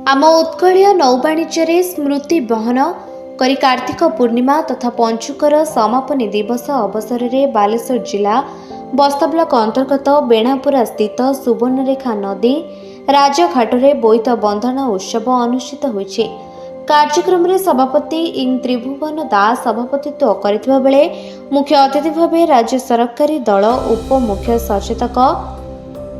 आम उत्कलीय नौवाणिज्य स्मृति बहन करी कार्तिक पूर्णिमा तथा पंचुकर समापनी दिवस अवसर में बालेश्वर जिला बस्ता ब्लॉक अंतर्गत बेणापुरा स्थित सुवर्णरेखा नदी राजघाट में बोईत बंधन उत्सव अनुष्ठित होइछे। कार्यक्रम में सभापति इंग त्रिभुवन दास सभापतित्व करथिबा बेले मुख्य अतिथि भाव राज्य सरकारी दल उप मुख्य सचेतक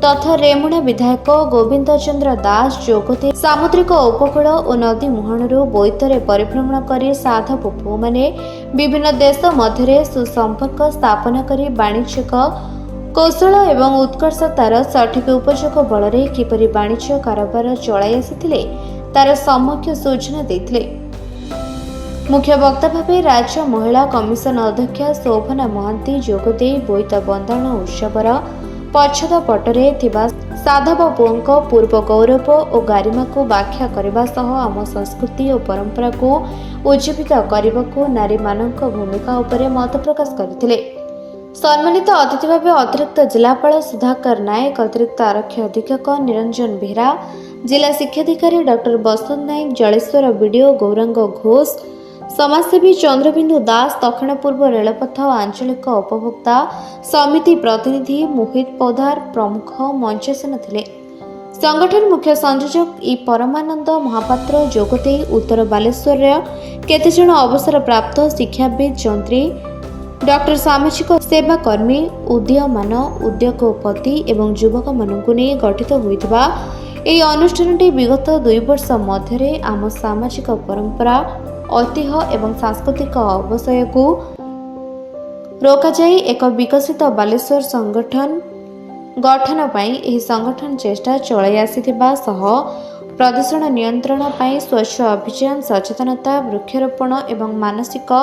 तथा रेमुणा विधायक गोविंद चंद्र दास जोगदे सामुद्रिक उपकूल और नदी मुहाणु बोईतरे परिभ्रमण कर साधव पुओ माने विभिन्न देश मध्य सुसंपर्क स्थापना कर वाणिज्यिक कौशल एवं उत्कर्षतार सठिक उपयोग बल किपरि वाणिज्य कारोबार चलाई आसिथिले तार सम्यक सूचना देथिले। मुख्य वक्ता भाव राज्य महिला कमिशन अध्यक्ष शोभना महांती जोगदे बोईत बंधन उत्सवर पछद पटरे थिबा साधव पुओं पूर्व गौरव और गारिमा को व्याख्या करने सह आम संस्कृति और परंपरा को उज्जीवित करने को नारी मानक भूमिका उपरे मत प्रकाश करथिले। सम्मानित अतिथि भाव अतिरिक्त जिलापाल सुधाकर नायक, अतिरिक्त आरक्षी अधीक्षक निरंजन बेहरा, जिला शिक्षाधिकारी डॉक्टर बसंत नायक, जलेश्वर बीडीओ गौरांग घोष, समाजसेवी चंद्रबिंदु दास, दक्षिण पूर्व रेलपथ आंचलिक उपभोक्ता समिति प्रतिनिधि मोहित पौधार प्रमुख मंचासन थिले। संगठन मुख्य संयोजक ई परमानंद महापात्र जोगदे उत्तर बालेश्वर केते जण अवसर प्राप्त शिक्षाविद जंत्री डॉक्टर सामाजिक सेवा कर्मी उदीयमान उद्योगपति एवं युवक मानकु नै गठित होइतबा एही अनुष्ठानटी विगत 2 वर्ष मध्यरे आम सामाजिक परंपरा ऐतिह्य एवं सांस्कृतिक अवशय को रोका जाई एक विकसित बालेश्वर संगठन गठन पाई एही संगठन चेष्टा चलाई आसिथिबा सह प्रदूषण नियंत्रण पाई स्वच्छ अभियान सचेतनता वृक्षरोपण एवं मानसिक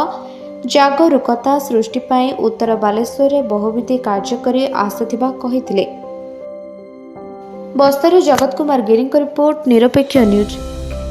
जागरूकता सृष्टि पाई उत्तर बालेश्वर रे बहुविधि कार्य करी आसुथिबा कहिथिले। बस्तारू जगत कुमार गिरी रिपोर्ट निरपेक्ष न्यूज।